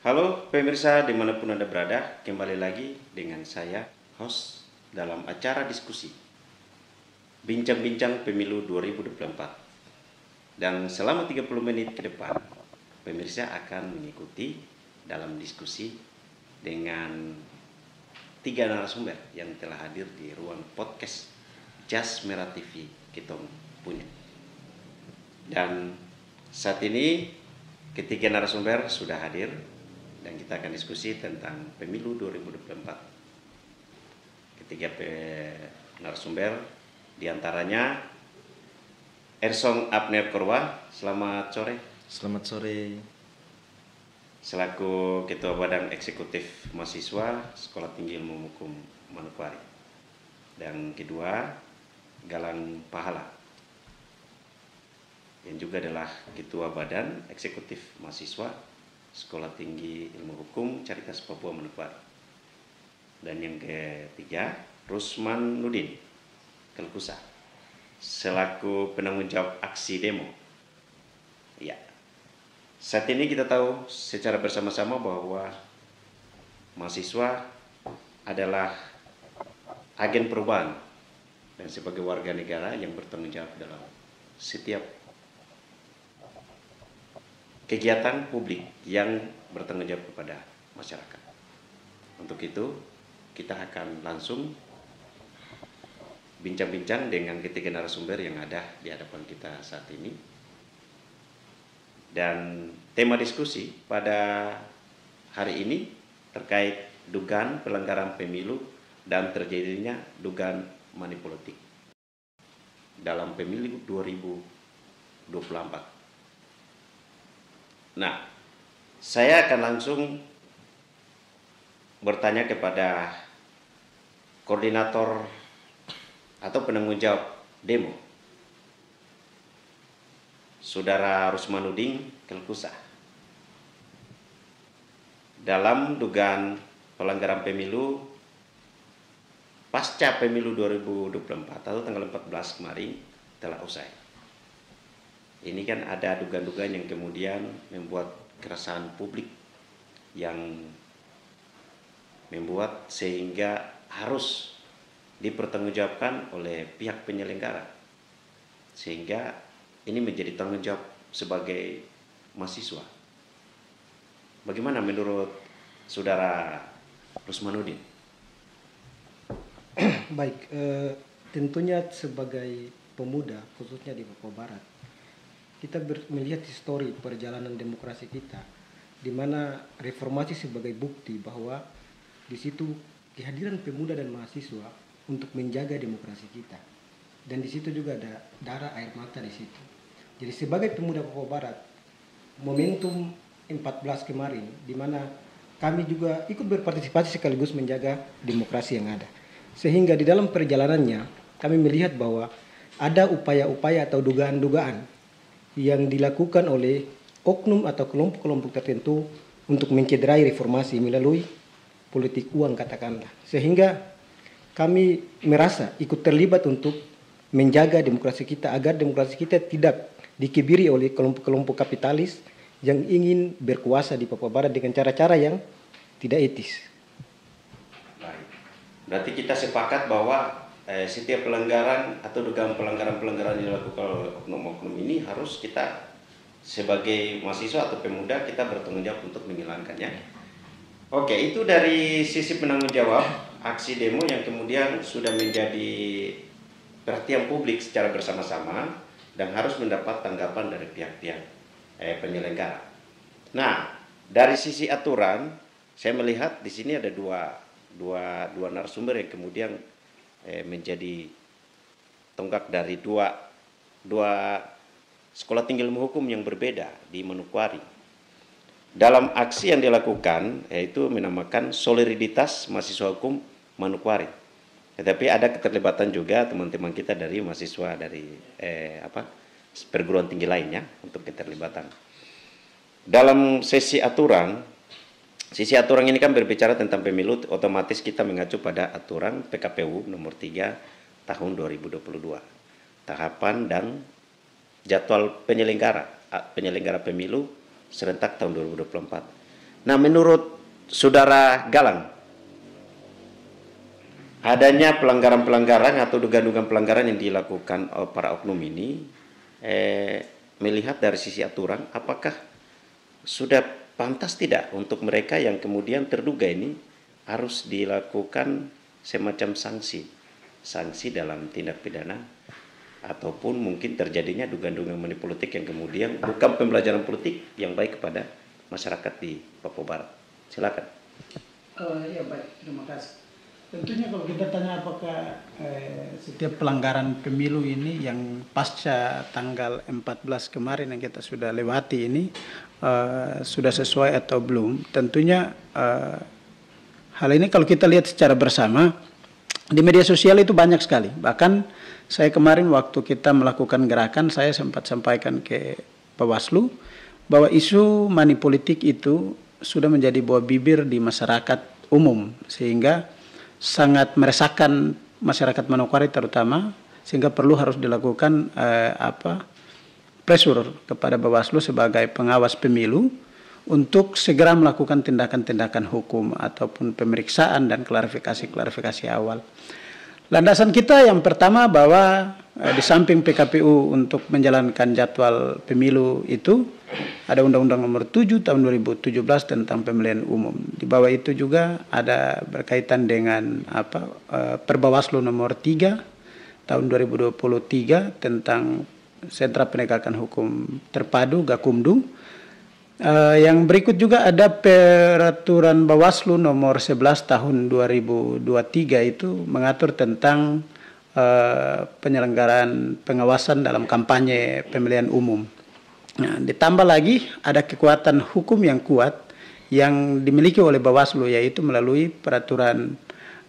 Halo pemirsa dimanapun Anda berada, kembali lagi dengan saya, host dalam acara diskusi Bincang-Bincang Pemilu 2024. Dan selama 30 menit ke depan, pemirsa akan mengikuti dalam diskusi dengan 3 narasumber yang telah hadir di ruang podcast Jas Merah TV kita punya. Dan saat ini ketiga narasumber sudah hadir dan kita akan diskusi tentang pemilu 2024. Ketiga narasumber diantaranya Ersong Abner Korwa, selamat sore. Selamat sore. Selaku Ketua Badan Eksekutif Mahasiswa Sekolah Tinggi Ilmu Hukum Manokwari. Dan kedua, Galang Pahala, yang juga adalah Ketua Badan Eksekutif Mahasiswa Sekolah Tinggi Ilmu Hukum Caritas Papua Manokwari. Dan yang ketiga, Rusman Nudin Kelkusa, selaku penanggung jawab aksi demo. Ya, saat ini kita tahu secara bersama-sama bahwa mahasiswa adalah agen perubahan dan sebagai warga negara yang bertanggung jawab dalam setiap kegiatan publik yang bertanggung jawab kepada masyarakat. Untuk itu, kita akan langsung bincang-bincang dengan ketiga narasumber yang ada di hadapan kita saat ini. Dan tema diskusi pada hari ini terkait dugaan pelanggaran pemilu dan terjadinya dugaan money politik dalam pemilu 2024. Nah, saya akan langsung bertanya kepada koordinator atau penanggung jawab demo, Saudara Rusmanudin Kelkusa. Dalam dugaan pelanggaran pemilu pasca pemilu 2024 atau tanggal 14 kemarin telah usai. Ini kan ada dugaan-dugaan yang kemudian membuat keresahan publik yang membuat sehingga harus dipertanggungjawabkan oleh pihak penyelenggara, sehingga ini menjadi tanggung jawab sebagai mahasiswa. Bagaimana menurut Saudara Rusmanudin? Baik, tentunya sebagai pemuda khususnya di Papua Barat, kita melihat histori perjalanan demokrasi kita, di mana reformasi sebagai bukti bahwa di situ kehadiran pemuda dan mahasiswa untuk menjaga demokrasi kita, dan di situ juga ada darah air mata di situ. Jadi sebagai pemuda Papua Barat, momentum 14 kemarin, di mana kami juga ikut berpartisipasi sekaligus menjaga demokrasi yang ada, sehingga di dalam perjalanannya kami melihat bahwa ada upaya-upaya atau dugaan-dugaan yang dilakukan oleh oknum atau kelompok-kelompok tertentu untuk mencederai reformasi melalui politik uang katakanlah, sehingga kami merasa ikut terlibat untuk menjaga demokrasi kita agar demokrasi kita tidak dikebiri oleh kelompok-kelompok kapitalis yang ingin berkuasa di Papua Barat dengan cara-cara yang tidak etis. Baik. Berarti kita sepakat bahwa setiap pelanggaran atau dugaan pelanggaran-pelanggaran yang dilakukan oleh oknum-oknum ini harus kita sebagai mahasiswa atau pemuda kita bertanggung jawab untuk menghilangkannya. Oke, itu dari sisi penanggung jawab aksi demo yang kemudian sudah menjadi perhatian publik secara bersama-sama dan harus mendapat tanggapan dari pihak-pihak penyelenggara. Nah, dari sisi aturan, saya melihat di sini ada dua narasumber yang kemudian menjadi tonggak dari dua sekolah tinggi ilmu hukum yang berbeda di Manokwari. Dalam aksi yang dilakukan yaitu menamakan Solidaritas Mahasiswa Hukum Manokwari. Tetapi ada keterlibatan juga teman-teman kita dari mahasiswa dari perguruan tinggi lainnya untuk keterlibatan. Dalam sisi aturan ini kan berbicara tentang pemilu, otomatis kita mengacu pada aturan PKPU nomor 3 tahun 2022. Tahapan dan jadwal penyelenggara pemilu serentak tahun 2024. Nah, menurut Saudara Galang, adanya pelanggaran-pelanggaran atau dugaan-dugaan pelanggaran yang dilakukan oleh para oknum ini, melihat dari sisi aturan, apakah sudah pantas tidak untuk mereka yang kemudian terduga ini harus dilakukan semacam sanksi dalam tindak pidana, ataupun mungkin terjadinya dugaan-dugaan money politik yang kemudian bukan pembelajaran politik yang baik kepada masyarakat di Papua Barat. Silakan. Ya baik, terima kasih. Tentunya kalau kita tanya apakah setiap pelanggaran pemilu ini yang pasca tanggal 14 kemarin yang kita sudah lewati ini sudah sesuai atau belum, tentunya hal ini kalau kita lihat secara bersama di media sosial itu banyak sekali. Bahkan saya kemarin waktu kita melakukan gerakan, saya sempat sampaikan ke Bawaslu bahwa isu money politik itu sudah menjadi buah bibir di masyarakat umum, sehingga sangat meresahkan masyarakat Manokwari terutama, sehingga perlu harus dilakukan pressure kepada Bawaslu sebagai pengawas pemilu untuk segera melakukan tindakan-tindakan hukum ataupun pemeriksaan dan klarifikasi awal. Landasan kita yang pertama bahwa di samping PKPU untuk menjalankan jadwal pemilu itu ada Undang-Undang Nomor 7 tahun 2017 tentang pemilihan umum. Di bawah itu juga ada berkaitan dengan Perbawaslu Nomor 3 tahun 2023 tentang Sentra Penegakan Hukum Terpadu Gakumdu. Yang berikut juga ada Peraturan Bawaslu Nomor 11 tahun 2023 itu mengatur tentang penyelenggaraan pengawasan dalam kampanye pemilihan umum. Nah, ditambah lagi ada kekuatan hukum yang kuat yang dimiliki oleh Bawaslu, yaitu melalui Peraturan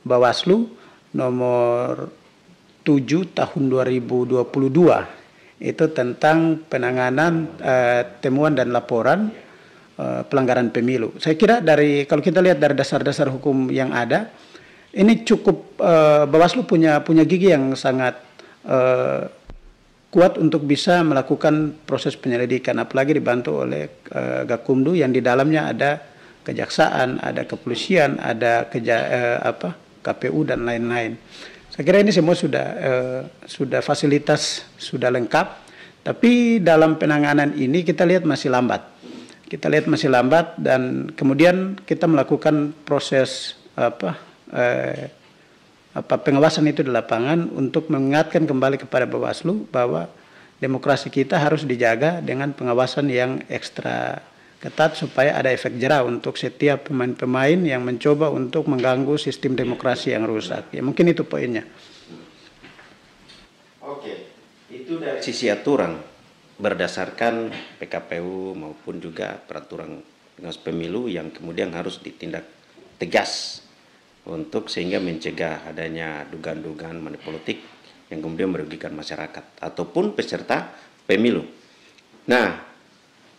Bawaslu Nomor 7 tahun 2022 itu tentang penanganan temuan dan laporan pelanggaran pemilu. Saya kira kalau kita lihat dari dasar-dasar hukum yang ada, ini cukup Bawaslu punya gigi yang sangat kuat untuk bisa melakukan proses penyelidikan, apalagi dibantu oleh Gakumdu yang di dalamnya ada kejaksaan, ada kepolisian, ada KPU dan lain-lain. Saya kira ini semua sudah fasilitas sudah lengkap, tapi dalam penanganan ini kita lihat masih lambat. Dan kemudian kita melakukan proses pengawasan itu di lapangan untuk mengingatkan kembali kepada Bawaslu bahwa demokrasi kita harus dijaga dengan pengawasan yang ekstra ketat supaya ada efek jera untuk setiap pemain-pemain yang mencoba untuk mengganggu sistem demokrasi yang rusak. Ya, mungkin itu poinnya. Oke, itu dari sisi aturan berdasarkan PKPU maupun juga peraturan pengawas pemilu yang kemudian harus ditindak tegas untuk sehingga mencegah adanya dugaan-dugaan money politik yang kemudian merugikan masyarakat ataupun peserta pemilu. Nah,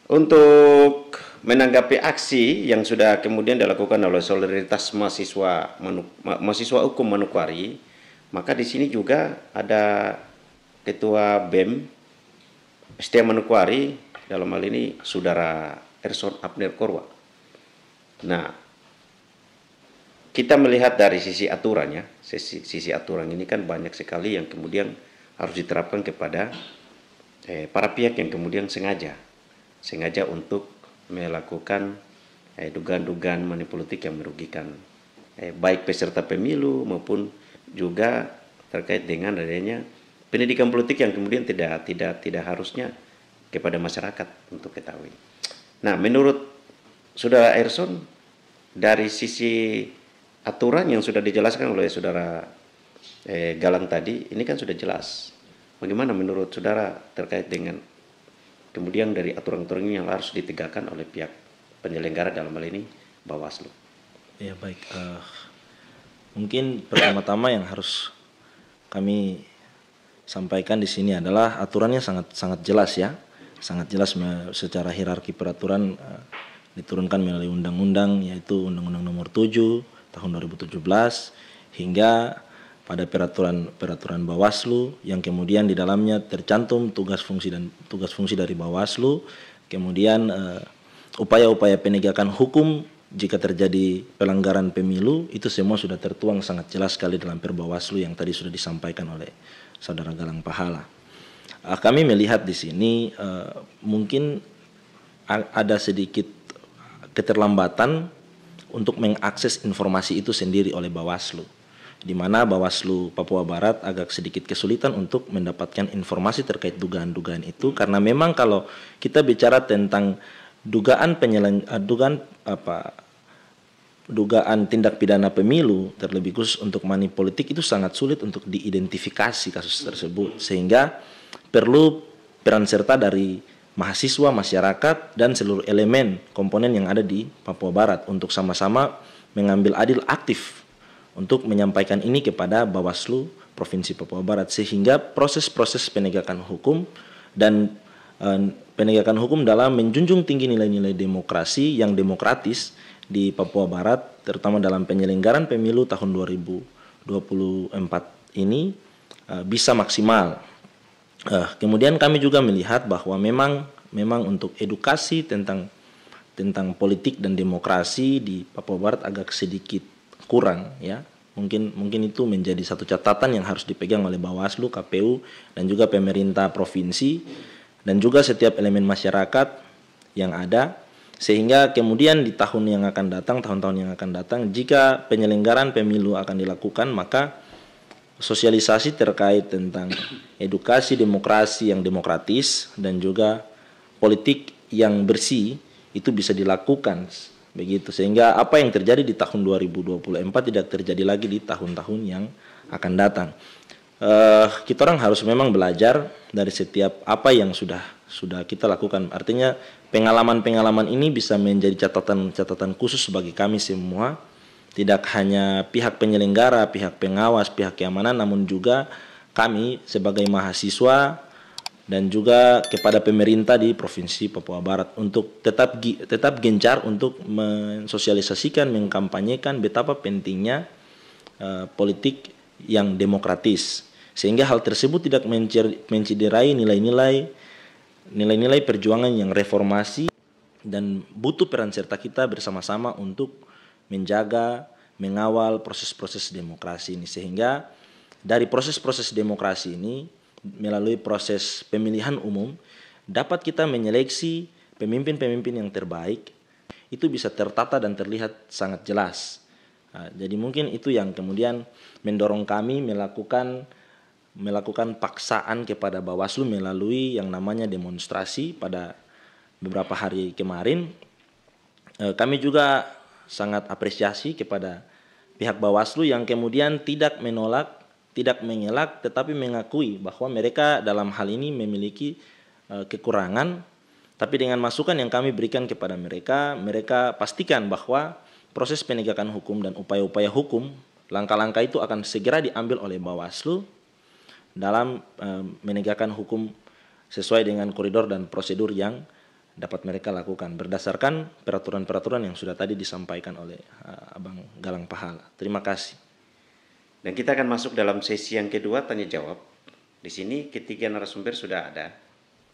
untuk menanggapi aksi yang sudah kemudian dilakukan oleh solidaritas mahasiswa hukum Manokwari, maka di sini juga ada Ketua BEM Setia Manokwari, dalam hal ini Saudara Erson Abner Korwa. Nah, kita melihat dari sisi aturannya, sisi aturan ini kan banyak sekali yang kemudian harus diterapkan kepada para pihak yang kemudian sengaja untuk melakukan dugaan-dugaan money politik yang merugikan baik peserta pemilu maupun juga terkait dengan adanya pendidikan politik yang kemudian tidak harusnya kepada masyarakat untuk ketahui. Nah, menurut Saudara Erson, dari sisi aturan yang sudah dijelaskan oleh Saudara Galang tadi, ini kan sudah jelas. Bagaimana menurut Saudara terkait dengan kemudian dari aturan-aturan ini yang harus ditegakkan oleh pihak penyelenggara dalam hal ini Bawaslu? Ya baik, mungkin pertama-tama yang harus kami sampaikan di sini adalah aturannya sangat jelas ya, sangat jelas secara hierarki peraturan diturunkan melalui undang-undang, yaitu Undang-Undang Nomor 7 tahun 2017 hingga pada peraturan Bawaslu yang kemudian di dalamnya tercantum tugas fungsi dari Bawaslu, kemudian upaya-upaya penegakan hukum jika terjadi pelanggaran pemilu itu semua sudah tertuang sangat jelas sekali dalam Perbawaslu yang tadi sudah disampaikan oleh Saudara Galang Pahala. Kami melihat di sini mungkin ada sedikit keterlambatan untuk mengakses informasi itu sendiri oleh Bawaslu, di mana Bawaslu Papua Barat agak sedikit kesulitan untuk mendapatkan informasi terkait dugaan-dugaan itu, karena memang kalau kita bicara tentang dugaan tindak pidana pemilu, terlebih khusus untuk money politik, itu sangat sulit untuk diidentifikasi kasus tersebut, sehingga perlu peran serta dari mahasiswa, masyarakat, dan seluruh elemen komponen yang ada di Papua Barat untuk sama-sama mengambil andil aktif untuk menyampaikan ini kepada Bawaslu Provinsi Papua Barat, sehingga proses-proses penegakan hukum dan penegakan hukum dalam menjunjung tinggi nilai-nilai demokrasi yang demokratis di Papua Barat, terutama dalam penyelenggaraan pemilu tahun 2024 ini bisa maksimal. Kemudian kami juga melihat bahwa memang untuk edukasi tentang politik dan demokrasi di Papua Barat agak sedikit kurang, ya. Mungkin itu menjadi satu catatan yang harus dipegang oleh Bawaslu, KPU, dan juga pemerintah provinsi, dan juga setiap elemen masyarakat yang ada, sehingga kemudian di tahun-tahun yang akan datang, jika penyelenggaraan pemilu akan dilakukan, maka sosialisasi terkait tentang edukasi demokrasi yang demokratis dan juga politik yang bersih itu bisa dilakukan, begitu, sehingga apa yang terjadi di tahun 2024 tidak terjadi lagi di tahun-tahun yang akan datang. Kita orang harus memang belajar dari setiap apa yang sudah kita lakukan. Artinya pengalaman ini bisa menjadi catatan khusus bagi kami semua, tidak hanya pihak penyelenggara, pihak pengawas, pihak keamanan, namun juga kami sebagai mahasiswa dan juga kepada pemerintah di Provinsi Papua Barat untuk tetap gencar untuk mensosialisasikan, mengkampanyekan betapa pentingnya politik yang demokratis, sehingga hal tersebut tidak mencederai nilai-nilai perjuangan yang reformasi, dan butuh peran serta kita bersama-sama untuk menjaga, mengawal proses-proses demokrasi ini, sehingga dari proses-proses demokrasi ini melalui proses pemilihan umum dapat kita menyeleksi pemimpin-pemimpin yang terbaik, itu bisa tertata dan terlihat sangat jelas. Jadi mungkin itu yang kemudian mendorong kami melakukan paksaan kepada Bawaslu melalui yang namanya demonstrasi pada beberapa hari kemarin. Kami juga sangat apresiasi kepada pihak Bawaslu yang kemudian tidak menolak, tidak mengelak, tetapi mengakui bahwa mereka dalam hal ini memiliki kekurangan, tapi dengan masukan yang kami berikan kepada mereka pastikan bahwa proses penegakan hukum dan upaya-upaya hukum, langkah-langkah itu akan segera diambil oleh Bawaslu dalam menegakkan hukum sesuai dengan koridor dan prosedur yang dapat mereka lakukan berdasarkan peraturan-peraturan yang sudah tadi disampaikan oleh Abang Galang Pahala. Terima kasih. Dan kita akan masuk dalam sesi yang kedua, tanya jawab. Di sini ketiga narasumber sudah ada,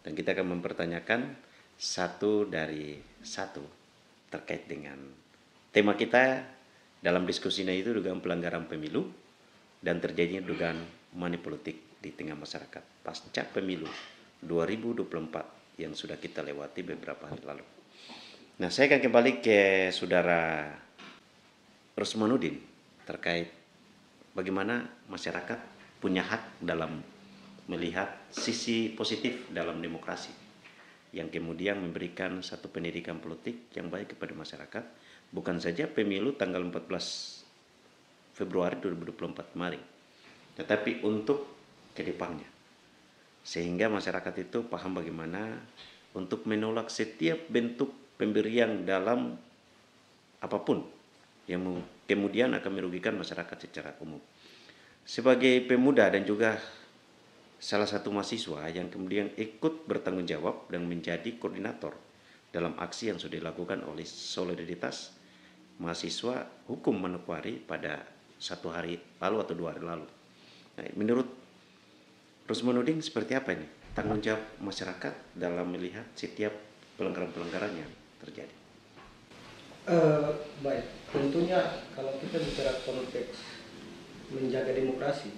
dan kita akan mempertanyakan satu dari satu terkait dengan tema kita dalam diskusinya, itu dugaan pelanggaran pemilu dan terjadinya dugaan money politik di tengah masyarakat pasca pemilu 2024 yang sudah kita lewati beberapa hari lalu. Nah, saya akan kembali ke Saudara Rusmanuddin terkait bagaimana masyarakat punya hak dalam melihat sisi positif dalam demokrasi yang kemudian memberikan satu pendidikan politik yang baik kepada masyarakat, bukan saja pemilu tanggal 14 Februari 2024 kemarin, tetapi untuk kedepannya, sehingga masyarakat itu paham bagaimana untuk menolak setiap bentuk pemberian dalam apapun yang kemudian akan merugikan masyarakat secara umum. Sebagai pemuda dan juga salah satu mahasiswa yang kemudian ikut bertanggung jawab dan menjadi koordinator dalam aksi yang sudah dilakukan oleh Solidaritas Mahasiswa Hukum Manokwari pada 1 hari lalu atau 2 hari lalu. Nah, menurut Rusmanuddin seperti apa ini tanggung jawab masyarakat dalam melihat setiap pelanggaran-pelanggaran yang terjadi? Baik, tentunya kalau kita bicara konteks menjaga demokrasi,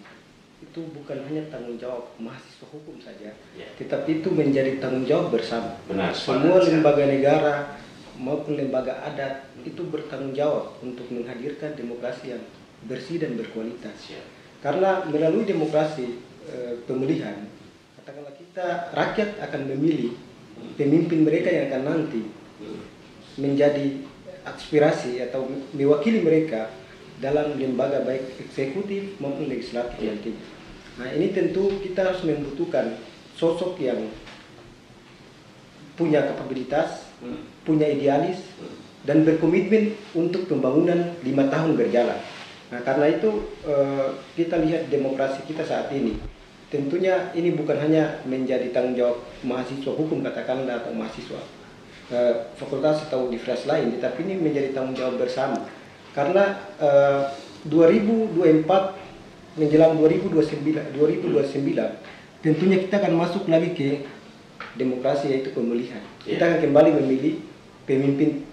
itu bukan hanya tanggung jawab mahasiswa hukum saja, tetapi itu menjadi tanggung jawab bersama. Benar, Semua lembaga negara maupun lembaga adat itu bertanggung jawab untuk menghadirkan demokrasi yang bersih dan berkualitas. Karena melalui demokrasi pemilihan, katakanlah kita rakyat akan memilih pemimpin mereka yang akan nanti menjadi aspirasi atau mewakili mereka dalam lembaga baik eksekutif maupun legislatif nanti. Nah, ini tentu kita harus membutuhkan sosok yang punya kapabilitas, punya idealis, dan berkomitmen untuk pembangunan 5 tahun berjalan. Nah, karena itu kita lihat demokrasi kita saat ini. Tentunya ini bukan hanya menjadi tanggung jawab mahasiswa hukum katakanlah atau mahasiswa fakultas atau universitas lain, tetapi ini menjadi tanggung jawab bersama. Karena 2024 menjelang 2029 tentunya kita akan masuk lagi ke demokrasi, yaitu pemilihan. Kita akan kembali memilih pemimpin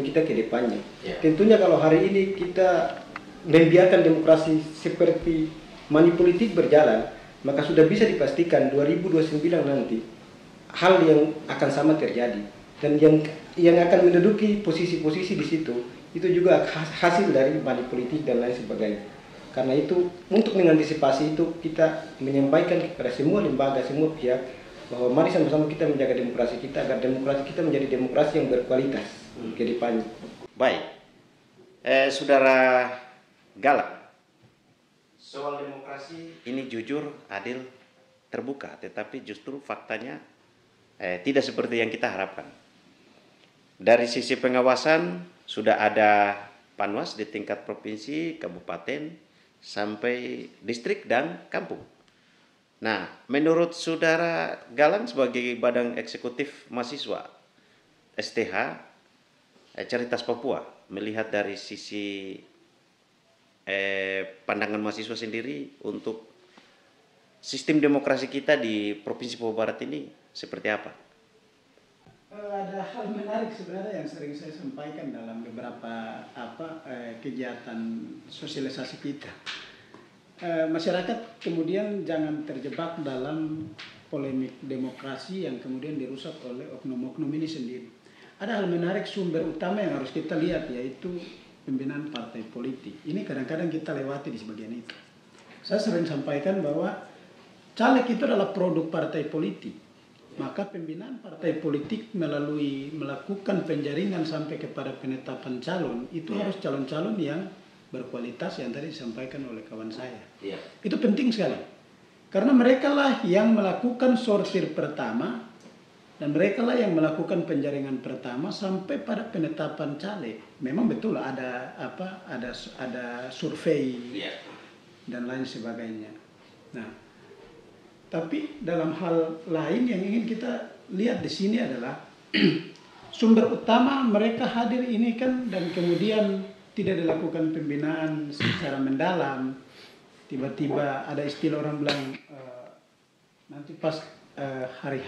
kita ke depannya. Tentunya kalau hari ini kita membiarkan demokrasi seperti money politik berjalan, maka sudah bisa dipastikan 2029 nanti hal yang akan sama terjadi. Dan yang akan menduduki posisi-posisi di situ itu juga hasil dari money politik dan lain sebagainya. Karena itu untuk mengantisipasi itu kita menyampaikan kepada semua lembaga, semua pihak bahwa mari sama-sama kita menjaga demokrasi kita agar demokrasi kita menjadi demokrasi yang berkualitas ke depannya. Baik, Saudara Galang, soal demokrasi ini jujur, adil, terbuka, tetapi justru faktanya tidak seperti yang kita harapkan. Dari sisi pengawasan sudah ada Panwas di tingkat provinsi, kabupaten, sampai distrik dan kampung. Nah, menurut Saudara Galang sebagai Badan Eksekutif Mahasiswa STH Caritas Papua, melihat dari sisi pandangan mahasiswa sendiri untuk sistem demokrasi kita di Provinsi Papua Barat ini seperti apa? Ada hal menarik sebenarnya yang sering saya sampaikan dalam beberapa kegiatan sosialisasi kita. Masyarakat kemudian jangan terjebak dalam polemik demokrasi yang kemudian dirusak oleh oknum-oknum ini sendiri. Ada hal menarik, sumber utama yang harus kita lihat, yaitu pembinaan partai politik. Ini kadang-kadang kita lewati di sebagian itu. Saya sering sampaikan bahwa caleg itu adalah produk partai politik. Maka pembinaan partai politik melalui melakukan penjaringan sampai kepada penetapan calon, itu harus calon-calon yang berkualitas yang tadi disampaikan oleh kawan saya. Itu penting sekali. Karena mereka lah yang melakukan sortir pertama, dan mereka lah yang melakukan penjaringan pertama sampai pada penetapan caleg. Memang betul ada survei dan lain sebagainya. Nah, tapi dalam hal lain yang ingin kita lihat di sini adalah sumber utama mereka hadir ini kan, dan kemudian tidak dilakukan pembinaan secara mendalam. Tiba-tiba ada istilah orang bilang nanti pas hari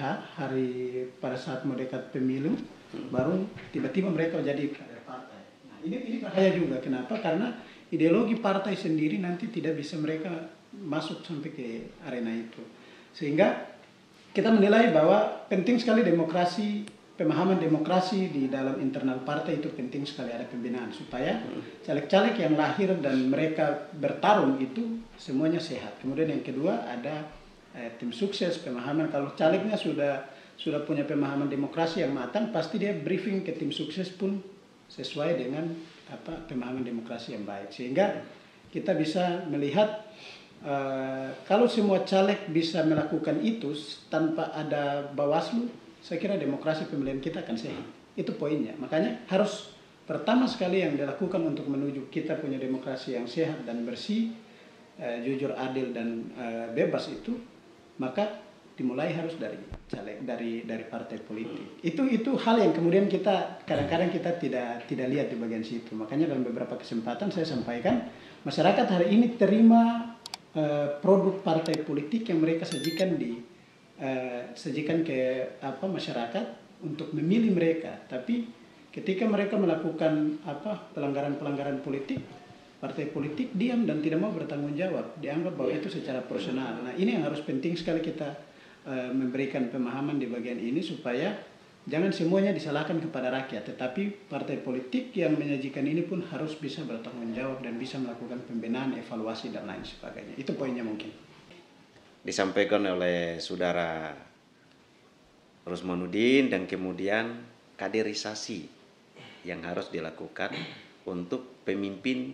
pada saat mau dekat pemilu baru tiba-tiba mereka jadi kader partai. Nah, ini bahaya juga. Kenapa? Karena ideologi partai sendiri nanti tidak bisa mereka masuk sampai ke arena itu. Sehingga kita menilai bahwa penting sekali demokrasi, pemahaman demokrasi di dalam internal partai itu penting sekali ada pembinaan supaya caleg-caleg yang lahir dan mereka bertarung itu semuanya sehat. Kemudian yang kedua ada tim sukses, pemahaman. Kalau calegnya sudah punya pemahaman demokrasi yang matang, pasti dia briefing ke tim sukses pun sesuai dengan pemahaman demokrasi yang baik. Sehingga kita bisa melihat kalau semua caleg bisa melakukan itu tanpa ada Bawaslu, saya kira demokrasi pemilihan kita akan sehat. Itu poinnya. Makanya harus pertama sekali yang dilakukan untuk menuju kita punya demokrasi yang sehat dan bersih, jujur, adil, dan bebas itu, maka dimulai harus dari caleg, dari partai politik. Itu hal yang kemudian kita kadang-kadang kita tidak lihat di bagian situ. Makanya dalam beberapa kesempatan saya sampaikan, masyarakat hari ini terima produk partai politik yang mereka sajikan ke masyarakat untuk memilih mereka, tapi ketika mereka melakukan pelanggaran-pelanggaran politik, partai politik diam dan tidak mau bertanggung jawab, dianggap bahwa itu secara personal. Nah, ini yang harus penting sekali kita memberikan pemahaman di bagian ini supaya jangan semuanya disalahkan kepada rakyat, tetapi partai politik yang menyajikan ini pun harus bisa bertanggung jawab dan bisa melakukan pembenahan, evaluasi dan lain sebagainya. Itu poinnya mungkin. Disampaikan oleh saudara Rusmanuddin, dan kemudian kaderisasi yang harus dilakukan untuk pemimpin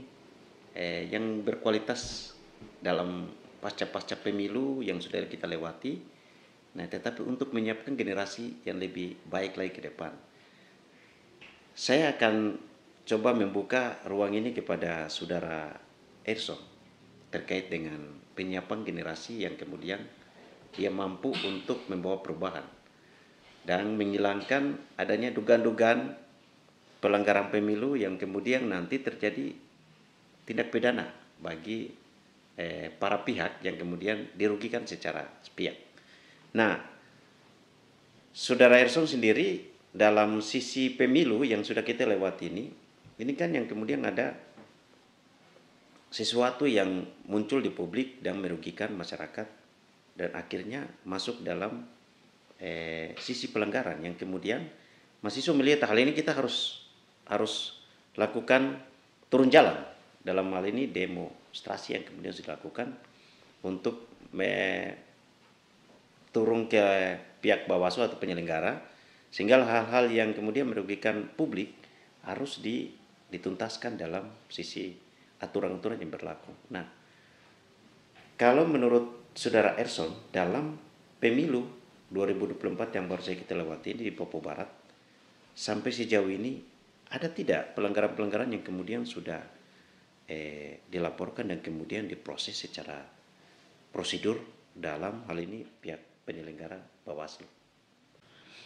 yang berkualitas dalam pasca pemilu yang sudah kita lewati. Nah, tetapi untuk menyiapkan generasi yang lebih baik lagi ke depan. Saya akan coba membuka ruang ini kepada saudara Erson terkait dengan penyiapan generasi yang kemudian dia mampu untuk membawa perubahan dan menghilangkan adanya dugaan-dugaan pelanggaran pemilu yang kemudian nanti terjadi tindak pidana bagi para pihak yang kemudian dirugikan secara sepihak. Nah, saudara Erson sendiri dalam sisi pemilu yang sudah kita lewati ini kan yang kemudian ada sesuatu yang muncul di publik dan merugikan masyarakat dan akhirnya masuk dalam sisi pelanggaran yang kemudian mahasiswa melihat hal ini kita harus lakukan turun jalan, dalam hal ini demonstrasi yang kemudian sudah dilakukan untuk turun ke pihak Bawaslu atau penyelenggara, sehingga hal-hal yang kemudian merugikan publik harus dituntaskan dalam sisi aturan-aturan yang berlaku. Nah, kalau menurut saudara Erson dalam pemilu 2024 yang baru saja kita lewati ini di Papua Barat, sampai sejauh ini ada tidak pelanggaran-pelanggaran yang kemudian sudah dilaporkan dan kemudian diproses secara prosedur dalam hal ini pihak penyelenggara Bawaslu?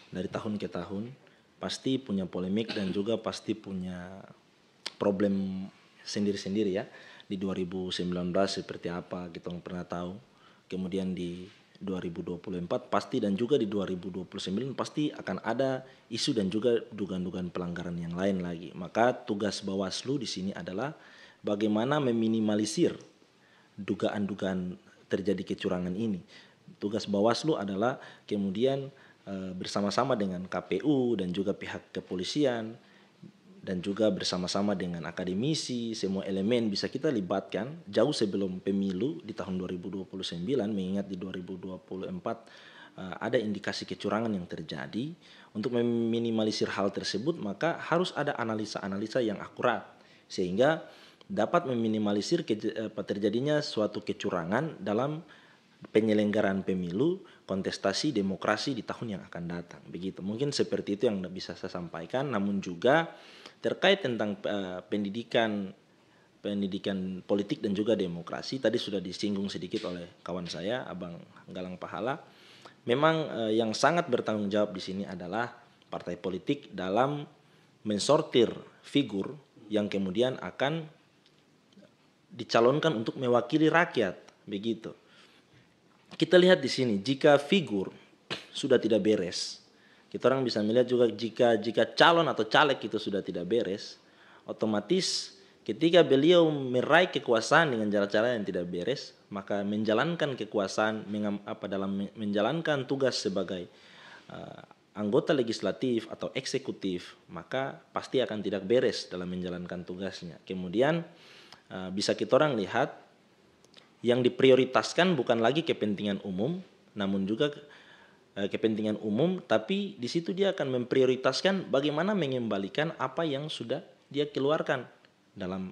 Dari tahun ke tahun pasti punya polemik dan juga pasti punya problem sendiri-sendiri ya. Di 2019 seperti apa kita pernah tahu. Kemudian di 2024 pasti, dan juga di 2029 pasti akan ada isu dan juga dugaan-dugaan pelanggaran yang lain lagi. Maka tugas Bawaslu di sini adalah bagaimana meminimalisir dugaan-dugaan terjadi kecurangan ini. Tugas Bawaslu adalah kemudian bersama-sama dengan KPU dan juga pihak kepolisian dan juga bersama-sama dengan akademisi, semua elemen bisa kita libatkan jauh sebelum pemilu di tahun 2029, mengingat di 2024 ada indikasi kecurangan yang terjadi. Untuk meminimalisir hal tersebut maka harus ada analisa-analisa yang akurat sehingga dapat meminimalisir terjadinya suatu kecurangan dalam penyelenggaraan pemilu, kontestasi demokrasi di tahun yang akan datang. Begitu. Mungkin seperti itu yang bisa saya sampaikan. Namun juga terkait tentang pendidikan politik dan juga demokrasi, tadi sudah disinggung sedikit oleh kawan saya, Abang Galang Pahala. Memang yang sangat bertanggung jawab di sini adalah partai politik dalam mensortir figur yang kemudian akan dicalonkan untuk mewakili rakyat. Begitu. Kita lihat di sini, jika figur sudah tidak beres, kita orang bisa melihat juga jika calon atau caleg itu sudah tidak beres, otomatis ketika beliau meraih kekuasaan dengan cara-cara yang tidak beres, maka menjalankan kekuasaan dalam menjalankan tugas sebagai anggota legislatif atau eksekutif, maka pasti akan tidak beres dalam menjalankan tugasnya. Kemudian bisa kita orang lihat yang diprioritaskan bukan lagi kepentingan umum, namun juga kepentingan umum, tapi di situ dia akan memprioritaskan bagaimana mengembalikan apa yang sudah dia keluarkan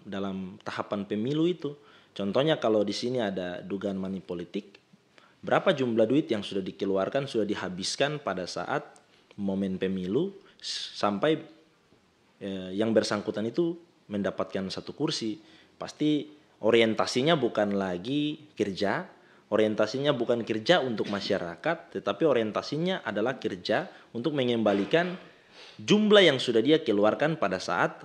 dalam tahapan pemilu itu. Contohnya kalau di sini ada dugaan money politik, berapa jumlah duit yang sudah dikeluarkan, sudah dihabiskan pada saat momen pemilu sampai yang bersangkutan itu mendapatkan satu kursi. Pasti orientasinya bukan lagi kerja, orientasinya bukan kerja untuk masyarakat, tetapi orientasinya adalah kerja untuk mengembalikan jumlah yang sudah dia keluarkan pada saat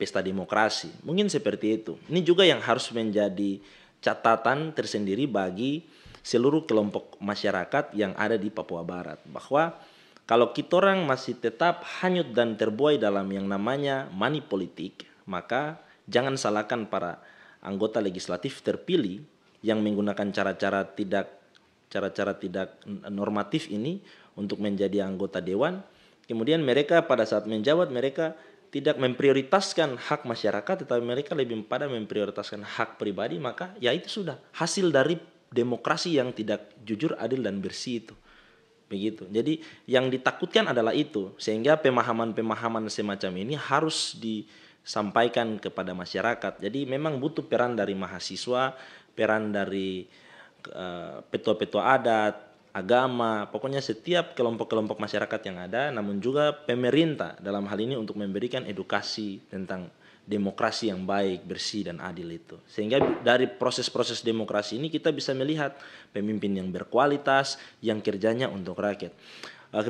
pesta demokrasi. Mungkin seperti itu. Ini juga yang harus menjadi catatan tersendiri bagi seluruh kelompok masyarakat yang ada di Papua Barat, bahwa Kalau kita orang masih tetap hanyut dan terbuai dalam yang namanya money politik, maka jangan salahkan para anggota legislatif terpilih yang menggunakan cara-cara tidak normatif ini untuk menjadi anggota dewan. Kemudian mereka pada saat menjabat mereka tidak memprioritaskan hak masyarakat, tetapi mereka lebih pada memprioritaskan hak pribadi, maka ya itu sudah hasil dari demokrasi yang tidak jujur, adil dan bersih itu. Begitu. Jadi yang ditakutkan adalah itu, sehingga pemahaman-pemahaman semacam ini harus disampaikan kepada masyarakat. Jadi memang butuh peran dari mahasiswa, peran dari petua-petua adat, agama, pokoknya setiap kelompok-kelompok masyarakat yang ada, namun juga pemerintah dalam hal ini untuk memberikan edukasi tentang demokrasi yang baik, bersih dan adil itu. Sehingga dari proses-proses demokrasi ini kita bisa melihat pemimpin yang berkualitas, yang kerjanya untuk rakyat.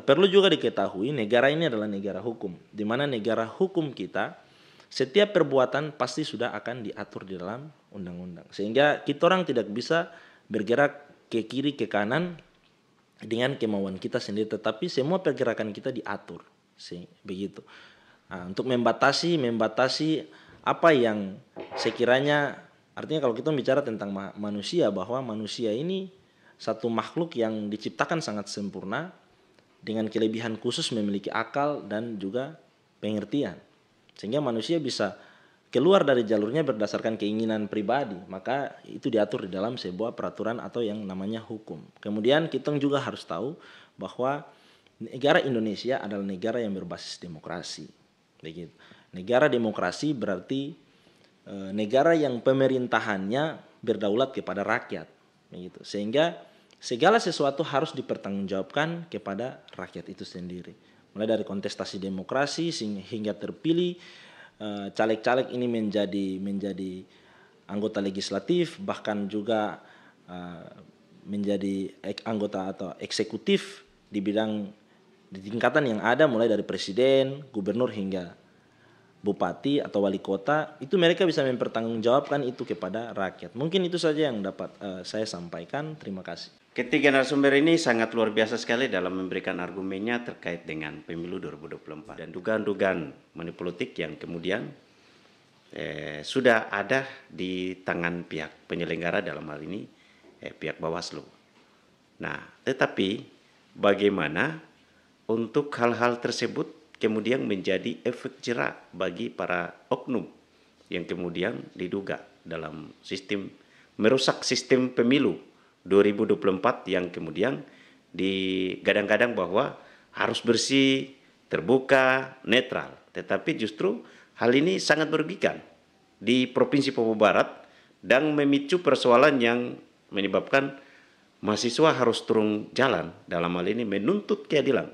Perlu juga diketahui negara ini adalah negara hukum, di mana negara hukum kita setiap perbuatan pasti sudah akan diatur di dalam undang-undang. Sehingga kita orang tidak bisa bergerak ke kiri ke kanan dengan kemauan kita sendiri, tetapi semua pergerakan kita diatur. Begitu. Nah, untuk membatasi apa yang sekiranya, artinya kalau kita bicara tentang manusia, bahwa manusia ini satu makhluk yang diciptakan sangat sempurna dengan kelebihan khusus memiliki akal dan juga pengertian, sehingga manusia bisa keluar dari jalurnya berdasarkan keinginan pribadi, maka itu diatur di dalam sebuah peraturan atau yang namanya hukum. Kemudian kita juga harus tahu bahwa negara Indonesia adalah negara yang berbasis demokrasi. Begitu. Negara demokrasi berarti negara yang pemerintahannya berdaulat kepada rakyat. Begitu. Sehingga segala sesuatu harus dipertanggungjawabkan kepada rakyat itu sendiri. Mulai dari kontestasi demokrasi hingga terpilih caleg-caleg ini menjadi anggota legislatif, bahkan juga menjadi anggota atau eksekutif di tingkatan yang ada, mulai dari presiden, gubernur hingga bupati atau wali kota, itu mereka bisa mempertanggungjawabkan itu kepada rakyat. Mungkin itu saja yang dapat saya sampaikan. Terima kasih. Ketiga narasumber ini sangat luar biasa sekali dalam memberikan argumennya terkait dengan pemilu 2024 dan dugaan-dugaan manipolitik yang kemudian sudah ada di tangan pihak penyelenggara, dalam hal ini pihak Bawaslu. Nah, tetapi bagaimana untuk hal-hal tersebut kemudian menjadi efek jera bagi para oknum yang kemudian diduga dalam sistem merusak sistem pemilu 2024 yang kemudian digadang-gadang bahwa harus bersih, terbuka, netral. Tetapi justru hal ini sangat merugikan di Provinsi Papua Barat dan memicu persoalan yang menyebabkan mahasiswa harus turun jalan, dalam hal ini menuntut keadilan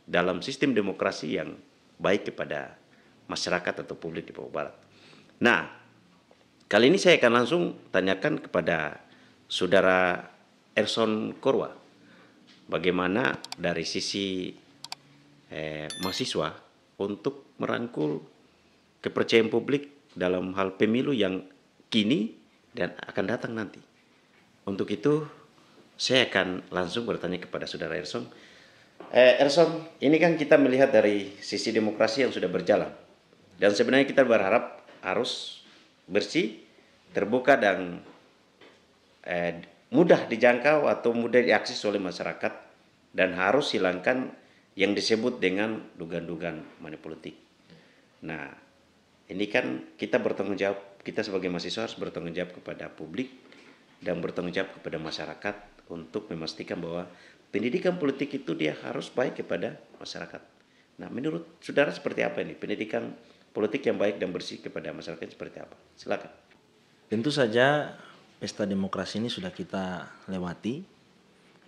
dalam sistem demokrasi yang baik kepada masyarakat atau publik di Papua Barat. Nah, kali ini saya akan langsung tanyakan kepada Saudara Erson Korwa, bagaimana dari sisi mahasiswa untuk merangkul kepercayaan publik dalam hal pemilu yang kini dan akan datang nanti. Untuk itu, saya akan langsung bertanya kepada Saudara Erson. Erson, ini kan kita melihat dari sisi demokrasi yang sudah berjalan, dan sebenarnya kita berharap harus bersih, terbuka dan mudah dijangkau atau mudah diakses oleh masyarakat, dan harus hilangkan yang disebut dengan dugaan-dugaan manipolitik. Nah, ini kan kita bertanggung jawab, kita sebagai mahasiswa harus bertanggung jawab kepada publik dan bertanggung jawab kepada masyarakat untuk memastikan bahwa pendidikan politik itu dia harus baik kepada masyarakat. Nah, menurut saudara seperti apa ini pendidikan politik yang baik dan bersih kepada masyarakat seperti apa? Silakan. Tentu saja pesta demokrasi ini sudah kita lewati,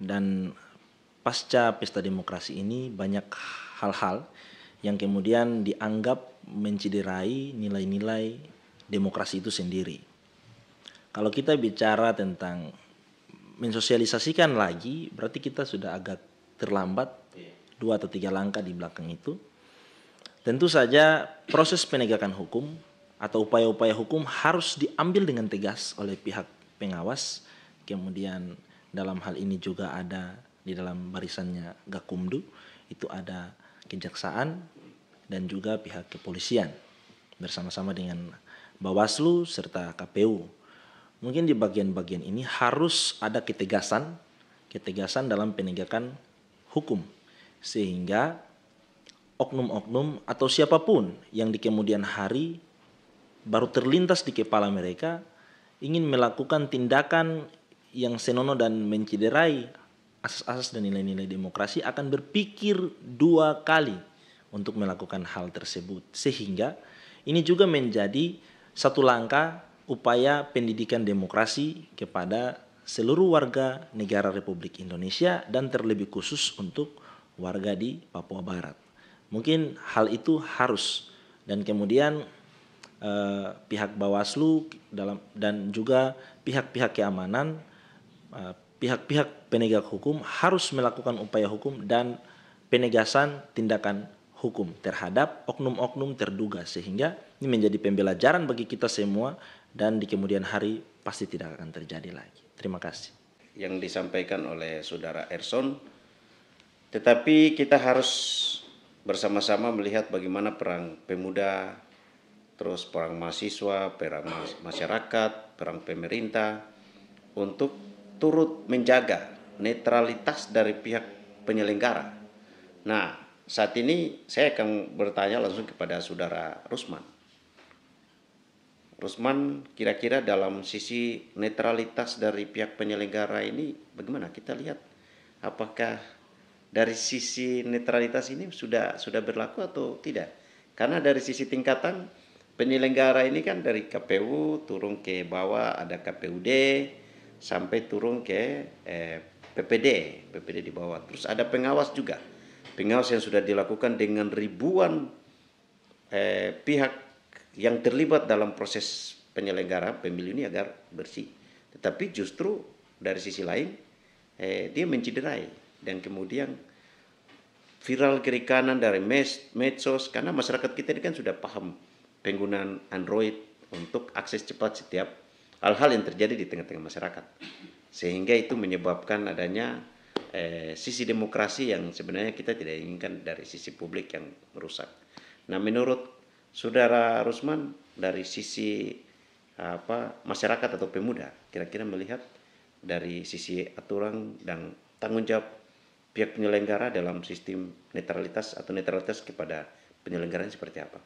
dan pasca pesta demokrasi ini banyak hal-hal yang kemudian dianggap menciderai nilai-nilai demokrasi itu sendiri. Kalau kita bicara tentang mensosialisasikan lagi, berarti kita sudah agak terlambat 2 atau 3 langkah di belakang itu. Tentu saja proses penegakan hukum atau upaya-upaya hukum harus diambil dengan tegas oleh pihak pengawas. Kemudian dalam hal ini juga ada di dalam barisannya Gakumdu, itu ada kejaksaan dan juga pihak kepolisian bersama-sama dengan Bawaslu serta KPU. Mungkin di bagian-bagian ini harus ada ketegasan dalam penegakan hukum, sehingga oknum-oknum atau siapapun yang di kemudian hari baru terlintas di kepala mereka ingin melakukan tindakan yang senonoh dan mencederai asas-asas dan nilai-nilai demokrasi akan berpikir 2 kali untuk melakukan hal tersebut. Sehingga ini juga menjadi satu langkah upaya pendidikan demokrasi kepada seluruh warga negara Republik Indonesia dan terlebih khusus untuk warga di Papua Barat. Mungkin hal itu harus, dan kemudian pihak Bawaslu dan juga pihak-pihak keamanan, pihak-pihak penegak hukum harus melakukan upaya hukum dan penegasan tindakan hukum terhadap oknum-oknum terduga, sehingga ini menjadi pembelajaran bagi kita semua dan di kemudian hari pasti tidak akan terjadi lagi. Terima kasih. Yang disampaikan oleh Saudara Erson, tetapi kita harus bersama-sama melihat bagaimana perang pemuda, terus perang mahasiswa, perang masyarakat, perang pemerintah untuk turut menjaga netralitas dari pihak penyelenggara. Nah, saat ini saya akan bertanya langsung kepada Saudara Rusman. Rusman, kira-kira dalam sisi netralitas dari pihak penyelenggara ini bagaimana? Kita lihat apakah dari sisi netralitas ini sudah berlaku atau tidak? Karena dari sisi tingkatan penyelenggara ini kan dari KPU turun ke bawah, ada KPUD sampai turun ke PPD di bawah. Terus ada pengawas juga. Pengawas yang sudah dilakukan dengan ribuan pihak yang terlibat dalam proses penyelenggaraan pemilu ini agar bersih. Tetapi justru dari sisi lain dia mencederai, dan kemudian viral kiri kanan dari medsos, karena masyarakat kita ini kan sudah paham penggunaan Android untuk akses cepat setiap hal-hal yang terjadi di tengah-tengah masyarakat, sehingga itu menyebabkan adanya sisi demokrasi yang sebenarnya kita tidak inginkan dari sisi publik yang merusak. Nah, menurut Saudara Rusman, dari sisi masyarakat atau pemuda, kira-kira melihat dari sisi aturan dan tanggung jawab pihak penyelenggara dalam sistem netralitas atau netralitas kepada penyelenggaraan seperti apa?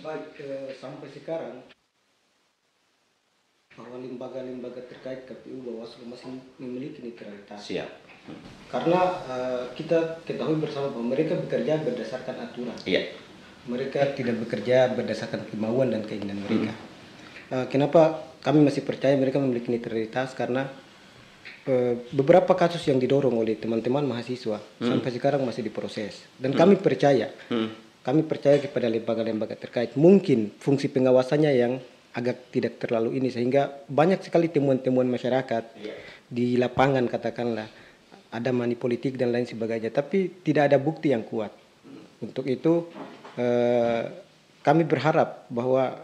Baik, sampai sekarang bahwa lembaga-lembaga terkait KPU Bawaslu masih memiliki netralitas. Siap. Karena kita ketahui bersama bahwa mereka bekerja berdasarkan aturan. Iya. Mereka tidak bekerja berdasarkan kemauan dan keinginan mereka. Kenapa kami masih percaya mereka memiliki netralitas? Karena beberapa kasus yang didorong oleh teman-teman mahasiswa sampai sekarang masih diproses. Dan kami percaya kepada lembaga-lembaga terkait. Mungkin fungsi pengawasannya yang agak tidak terlalu ini, sehingga banyak sekali temuan-temuan masyarakat di lapangan, katakanlah ada money politik dan lain sebagainya, tapi tidak ada bukti yang kuat. Untuk itu kami berharap bahwa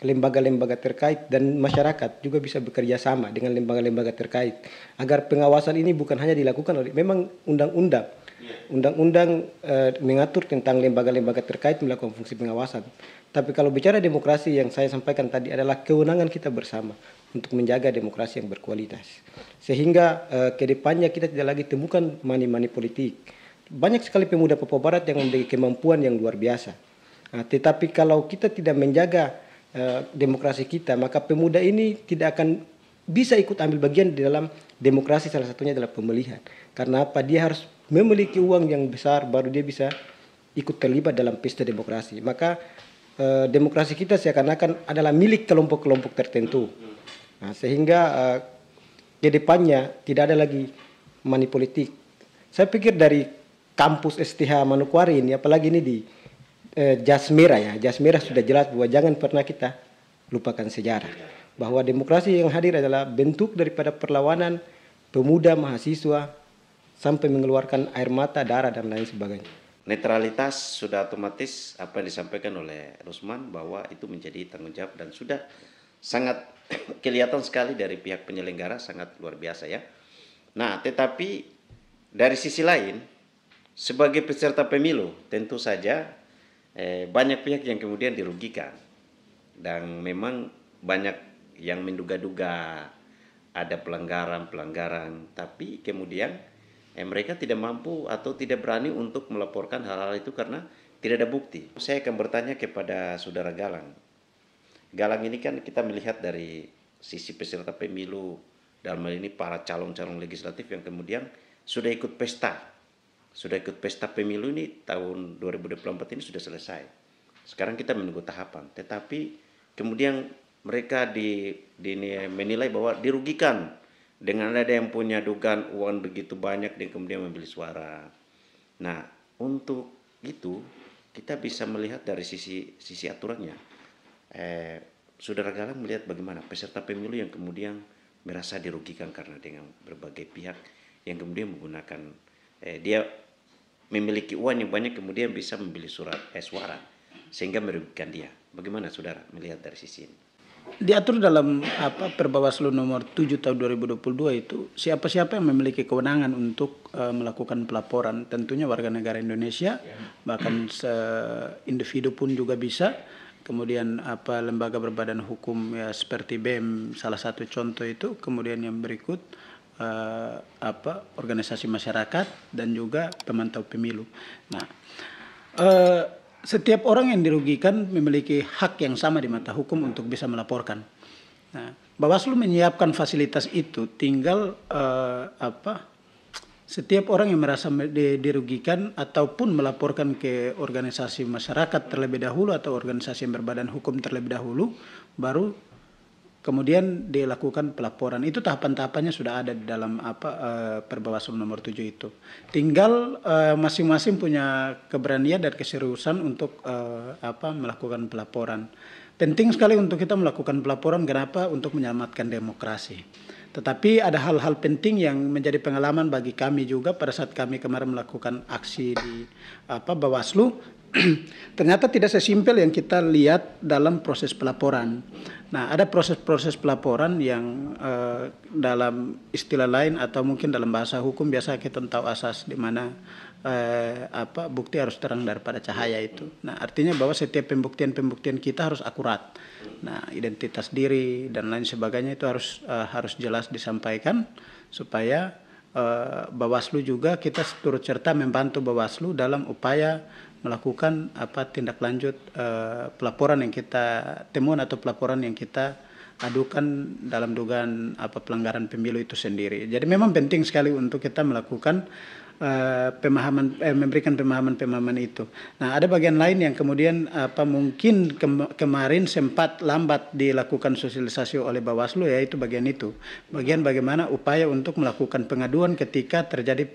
lembaga-lembaga terkait dan masyarakat juga bisa bekerja sama dengan lembaga-lembaga terkait agar pengawasan ini bukan hanya dilakukan oleh, memang undang-undang mengatur tentang lembaga-lembaga terkait melakukan fungsi pengawasan. Tapi kalau bicara demokrasi, yang saya sampaikan tadi adalah kewenangan kita bersama untuk menjaga demokrasi yang berkualitas. Sehingga kedepannya kita tidak lagi temukan money politik. Banyak sekali pemuda Papua Barat yang memiliki kemampuan yang luar biasa. Tetapi kalau kita tidak menjaga demokrasi kita, maka pemuda ini tidak akan bisa ikut ambil bagian di dalam demokrasi, salah satunya adalah pemilihan. Karena apa? Dia harus memiliki uang yang besar baru dia bisa ikut terlibat dalam pesta demokrasi. Maka demokrasi kita seakan-akan adalah milik kelompok-kelompok tertentu. Sehingga kedepannya tidak ada lagi money politik. Saya pikir dari kampus STH Manokwari ini, apalagi ini di jas merah ya, jas merah sudah jelas bahwa jangan pernah kita lupakan sejarah, bahwa demokrasi yang hadir adalah bentuk daripada perlawanan pemuda mahasiswa sampai mengeluarkan air mata, darah dan lain sebagainya. Netralitas sudah otomatis apa yang disampaikan oleh Rusman, bahwa itu menjadi tanggung jawab dan sudah sangat kelihatan sekali dari pihak penyelenggara, sangat luar biasa ya. Nah, tetapi dari sisi lain Sebagai peserta pemilu, tentu saja banyak pihak yang kemudian dirugikan. Dan memang banyak yang menduga-duga ada pelanggaran-pelanggaran, tapi kemudian mereka tidak mampu atau tidak berani untuk melaporkan hal-hal itu karena tidak ada bukti. Saya akan bertanya kepada Saudara Galang. Galang ini kan kita melihat dari sisi peserta pemilu, dalam hal ini para calon-calon legislatif yang kemudian sudah ikut pesta. Sudah ikut pesta pemilu ini tahun 2024 ini sudah selesai. Sekarang kita menunggu tahapan. Tetapi kemudian mereka menilai bahwa dirugikan dengan ada yang punya dugaan uang begitu banyak dan kemudian membeli suara. Nah, untuk itu kita bisa melihat dari sisi aturannya. Saudara Galang melihat bagaimana peserta pemilu yang kemudian merasa dirugikan karena dengan berbagai pihak yang kemudian menggunakan dia memiliki uang yang banyak kemudian bisa membeli suara sehingga merugikan dia. Bagaimana saudara melihat dari sisi ini? Diatur dalam Perbawaslu nomor 7 tahun 2022 itu siapa-siapa yang memiliki kewenangan untuk melakukan pelaporan, tentunya warga negara Indonesia, bahkan individu pun juga bisa. Kemudian lembaga berbadan hukum ya seperti BEM salah satu contoh itu, kemudian yang berikut organisasi masyarakat dan juga pemantau pemilu. Nah, setiap orang yang dirugikan memiliki hak yang sama di mata hukum untuk bisa melaporkan. Nah, Bawaslu menyiapkan fasilitas itu, tinggal setiap orang yang merasa dirugikan ataupun melaporkan ke organisasi masyarakat terlebih dahulu atau organisasi yang berbadan hukum terlebih dahulu, baru kemudian dilakukan pelaporan. Itu tahapan-tahapannya sudah ada di dalam Perbawaslu nomor 7 itu. Tinggal masing-masing punya keberanian dan keseriusan untuk melakukan pelaporan. Penting sekali untuk kita melakukan pelaporan. Kenapa? Untuk menyelamatkan demokrasi. Tetapi ada hal-hal penting yang menjadi pengalaman bagi kami juga pada saat kami kemarin melakukan aksi di Bawaslu. Ternyata tidak sesimpel yang kita lihat dalam proses pelaporan. Nah, ada proses-proses pelaporan yang dalam istilah lain atau mungkin dalam bahasa hukum biasa kita tahu asas, di mana bukti harus terang daripada cahaya itu. Nah, artinya bahwa setiap pembuktian kita harus akurat. Nah, identitas diri dan lain sebagainya itu harus jelas disampaikan supaya Bawaslu juga kita turut serta membantu Bawaslu dalam upaya melakukan tindak lanjut pelaporan yang kita temukan atau pelaporan yang kita adukan dalam dugaan pelanggaran pemilu itu sendiri. Jadi memang penting sekali untuk kita melakukan memberikan pemahaman itu. Nah, ada bagian lain yang kemudian mungkin kemarin sempat lambat dilakukan sosialisasi oleh Bawaslu, yaitu bagian itu. Bagian bagaimana upaya untuk melakukan pengaduan ketika terjadi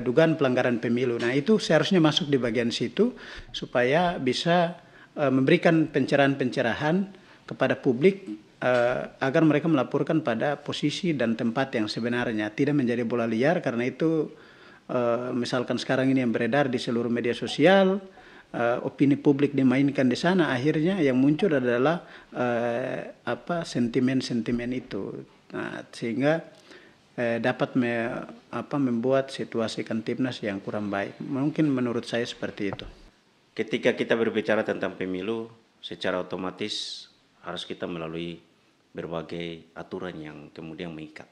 dugaan pelanggaran pemilu. Nah, itu seharusnya masuk di bagian situ supaya bisa memberikan pencerahan-pencerahan kepada publik agar mereka melaporkan pada posisi dan tempat yang sebenarnya, tidak menjadi bola liar. Karena itu misalkan sekarang ini yang beredar di seluruh media sosial, opini publik dimainkan di sana, akhirnya yang muncul adalah sentimen-sentimen itu. Nah, sehingga dapat membuat situasi Kamtibnas yang kurang baik. Mungkin menurut saya seperti itu. Ketika kita berbicara tentang pemilu, secara otomatis harus kita melalui berbagai aturan yang kemudian mengikat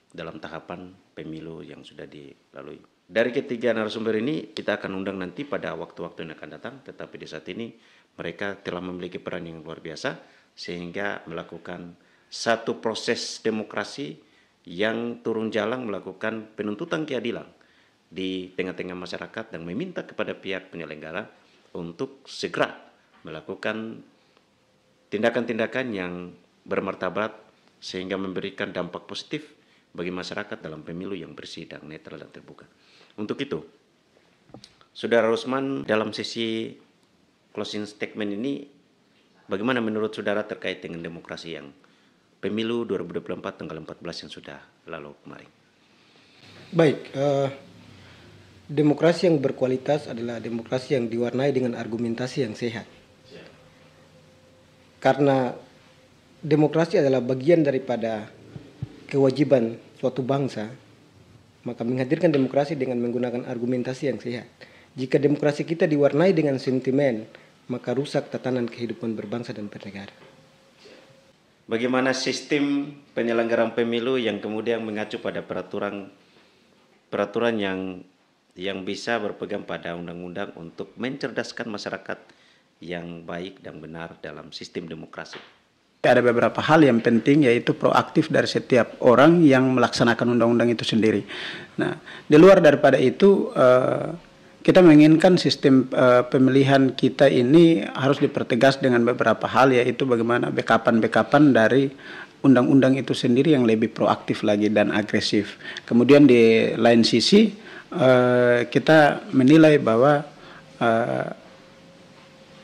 dalam tahapan pemilu yang sudah dilalui. Dari ketiga narasumber ini kita akan undang nanti pada waktu-waktu yang akan datang, tetapi di saat ini mereka telah memiliki peran yang luar biasa sehingga melakukan satu proses demokrasi yang turun jalan melakukan penuntutan keadilan di tengah-tengah masyarakat dan meminta kepada pihak penyelenggara untuk segera melakukan tindakan-tindakan yang bermartabat sehingga memberikan dampak positif bagi masyarakat dalam pemilu yang bersih dan netral dan terbuka. Untuk itu, Saudara Rusman, dalam sesi closing statement ini, bagaimana menurut saudara terkait dengan demokrasi yang pemilu 2024 tanggal 14 yang sudah lalu kemarin? Baik, demokrasi yang berkualitas adalah demokrasi yang diwarnai dengan argumentasi yang sehat. Karena demokrasi adalah bagian daripada kewajiban suatu bangsa maka menghadirkan demokrasi dengan menggunakan argumentasi yang sehat. Jika demokrasi kita diwarnai dengan sentimen, maka rusak tatanan kehidupan berbangsa dan bernegara. Bagaimana sistem penyelenggaraan pemilu yang kemudian mengacu pada peraturan yang bisa berpegang pada undang-undang untuk mencerdaskan masyarakat yang baik dan benar dalam sistem demokrasi. Ada beberapa hal yang penting, yaitu proaktif dari setiap orang yang melaksanakan undang-undang itu sendiri. Nah, di luar daripada itu, kita menginginkan sistem pemilihan kita ini harus dipertegas dengan beberapa hal, yaitu bagaimana backupan dari undang-undang itu sendiri yang lebih proaktif lagi dan agresif. Kemudian di lain sisi, kita menilai bahwa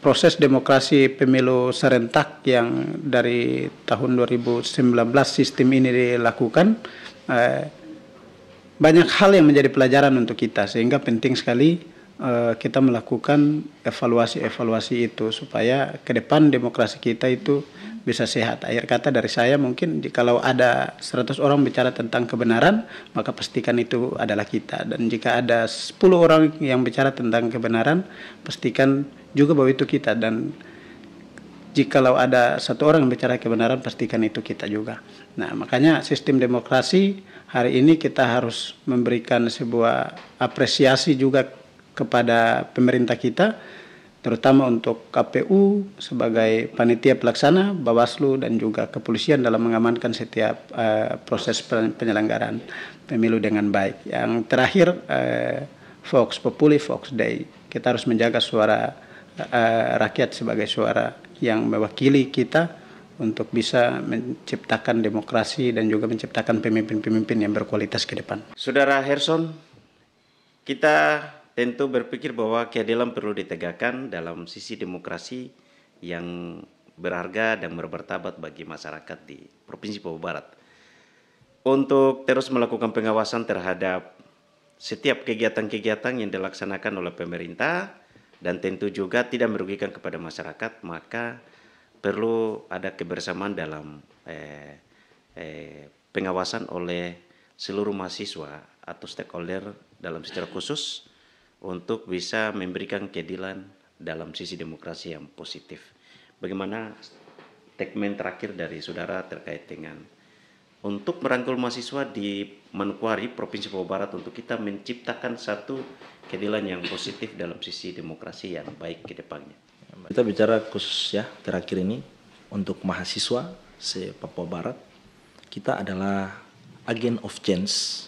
proses demokrasi pemilu serentak yang dari tahun 2019 sistem ini dilakukan, banyak hal yang menjadi pelajaran untuk kita, sehingga penting sekali kita melakukan evaluasi itu supaya ke depan demokrasi kita itu bisa sehat. Akhir kata dari saya, mungkin kalau ada 100 orang bicara tentang kebenaran, maka pastikan itu adalah kita. Dan jika ada 10 orang yang bicara tentang kebenaran, pastikan juga bahwa itu kita. Dan jikalau ada 1 orang yang bicara kebenaran, pastikan itu kita juga. Nah, makanya sistem demokrasi hari ini kita harus memberikan sebuah apresiasi juga kepada pemerintah kita, terutama untuk KPU sebagai panitia pelaksana, Bawaslu, dan juga kepolisian dalam mengamankan setiap proses penyelenggaraan pemilu dengan baik. Yang terakhir, Vox Populi, Vox Dei. Kita harus menjaga suara rakyat sebagai suara yang mewakili kita untuk bisa menciptakan demokrasi dan juga menciptakan pemimpin-pemimpin yang berkualitas ke depan. Saudara Herson, kita tentu berpikir bahwa keadilan perlu ditegakkan dalam sisi demokrasi yang berharga dan bermartabat bagi masyarakat di Provinsi Papua Barat. Untuk terus melakukan pengawasan terhadap setiap kegiatan-kegiatan yang dilaksanakan oleh pemerintah dan tentu juga tidak merugikan kepada masyarakat, maka perlu ada kebersamaan dalam pengawasan oleh seluruh mahasiswa atau stakeholder dalam secara khusus untuk bisa memberikan keadilan dalam sisi demokrasi yang positif. Bagaimana statement terakhir dari saudara terkait dengan untuk merangkul mahasiswa di Manokwari, Provinsi Papua Barat, untuk kita menciptakan satu keadilan yang positif dalam sisi demokrasi yang baik ke depannya. Kita bicara khusus ya terakhir ini untuk mahasiswa se-Papua Barat, kita adalah agent of change,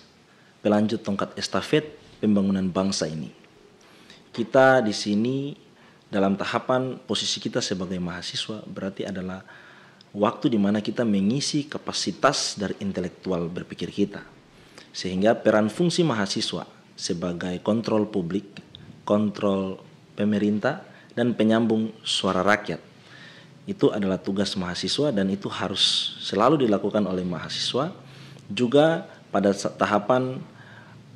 pelanjut tongkat estafet pembangunan bangsa ini. Kita di sini dalam tahapan posisi kita sebagai mahasiswa berarti adalah waktu di mana kita mengisi kapasitas dari intelektual berpikir kita. Sehingga peran fungsi mahasiswa sebagai kontrol publik, kontrol pemerintah, dan penyambung suara rakyat. Itu adalah tugas mahasiswa dan itu harus selalu dilakukan oleh mahasiswa. Juga pada tahapan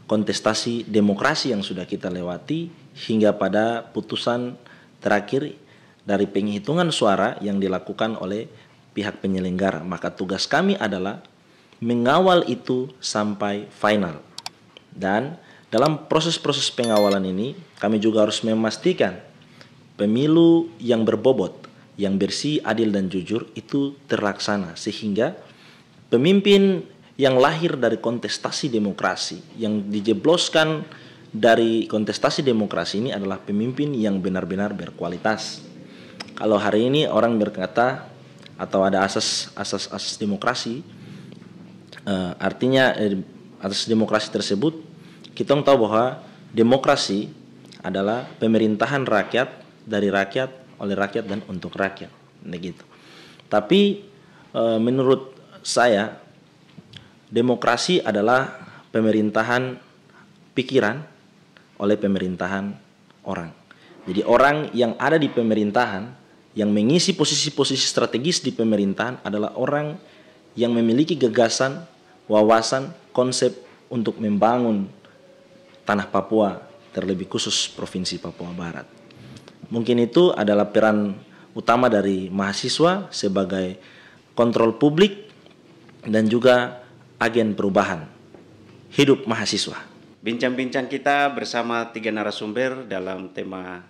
kontestasi demokrasi yang sudah kita lewati hingga pada putusan terakhir dari penghitungan suara yang dilakukan oleh pihak penyelenggara. Maka tugas kami adalah mengawal itu sampai final. Dan dalam proses-proses pengawalan ini kami juga harus memastikan pemilu yang berbobot, yang bersih, adil, dan jujur itu terlaksana. Sehingga pemimpin yang lahir dari kontestasi demokrasi, yang dijebloskan dari kontestasi demokrasi ini adalah pemimpin yang benar-benar berkualitas. Kalau hari ini orang berkata atau ada asas demokrasi, artinya atas demokrasi tersebut kita tahu bahwa demokrasi adalah pemerintahan rakyat, dari rakyat, oleh rakyat, dan untuk rakyat, begitu. Tapi menurut saya demokrasi adalah pemerintahan pikiran oleh pemerintahan orang. Jadi orang yang ada di pemerintahan, yang mengisi posisi-posisi strategis di pemerintahan adalah orang yang memiliki gagasan, wawasan, konsep untuk membangun tanah Papua, terlebih khusus Provinsi Papua Barat. Mungkin itu adalah peran utama dari mahasiswa sebagai kontrol publik dan juga agen perubahan hidup mahasiswa. Bincang-bincang kita bersama 3 narasumber dalam tema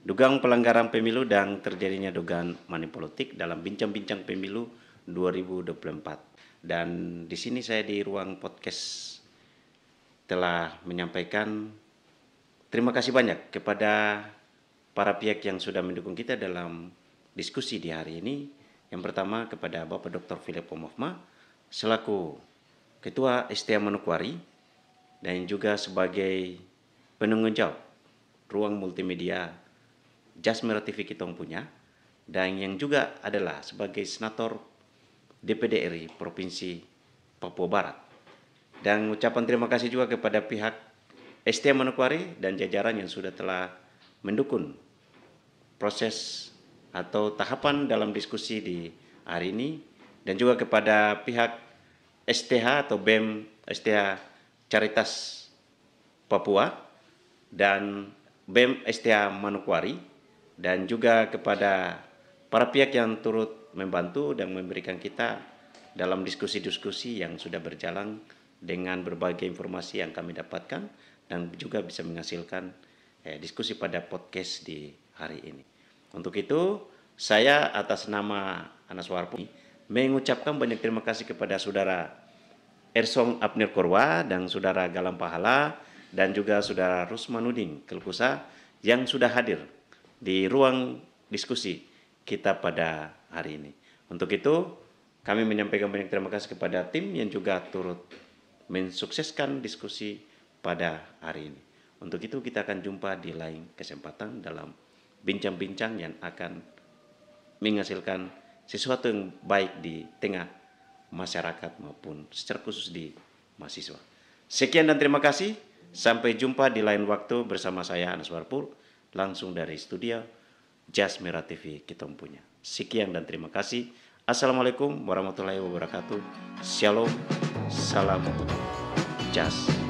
dugaan pelanggaran pemilu dan terjadinya dugaan money politik dalam bincang-bincang pemilu 2024. Dan di sini saya di ruang podcast telah menyampaikan terima kasih banyak kepada para pihak yang sudah mendukung kita dalam diskusi di hari ini. Yang pertama kepada Bapak Dr. Philip Pomofma selaku Ketua STA Manokwari dan juga sebagai penanggung jawab ruang multimedia Jas Merah TV Kitong punya, dan yang juga adalah sebagai senator DPD RI Provinsi Papua Barat. Dan ucapan terima kasih juga kepada pihak STA Manokwari dan jajaran yang sudah telah mendukung proses atau tahapan dalam diskusi di hari ini, dan juga kepada pihak STH atau BEM STA Caritas Papua dan BEM STA Manokwari, dan juga kepada para pihak yang turut membantu dan memberikan kita dalam diskusi-diskusi yang sudah berjalan dengan berbagai informasi yang kami dapatkan dan juga bisa menghasilkan diskusi pada podcast di hari ini. Untuk itu, saya atas nama Anas Warpul mengucapkan banyak terima kasih kepada Saudara Ersong Abner Korwa dan Saudara Galam Pahala dan juga Saudara Rusmanudin Kelkusa yang sudah hadir di ruang diskusi kita pada hari ini. Untuk itu, kami menyampaikan banyak terima kasih kepada tim yang juga turut mensukseskan diskusi pada hari ini. Untuk itu kita akan jumpa di lain kesempatan dalam bincang-bincang yang akan menghasilkan sesuatu yang baik di tengah masyarakat maupun secara khusus di mahasiswa. Sekian dan terima kasih. Sampai jumpa di lain waktu bersama saya Anas Warpul langsung dari studio Jas Merah TV Kitong punya. Sekian dan terima kasih. Assalamualaikum warahmatullahi wabarakatuh. Shalom. Salam Jas.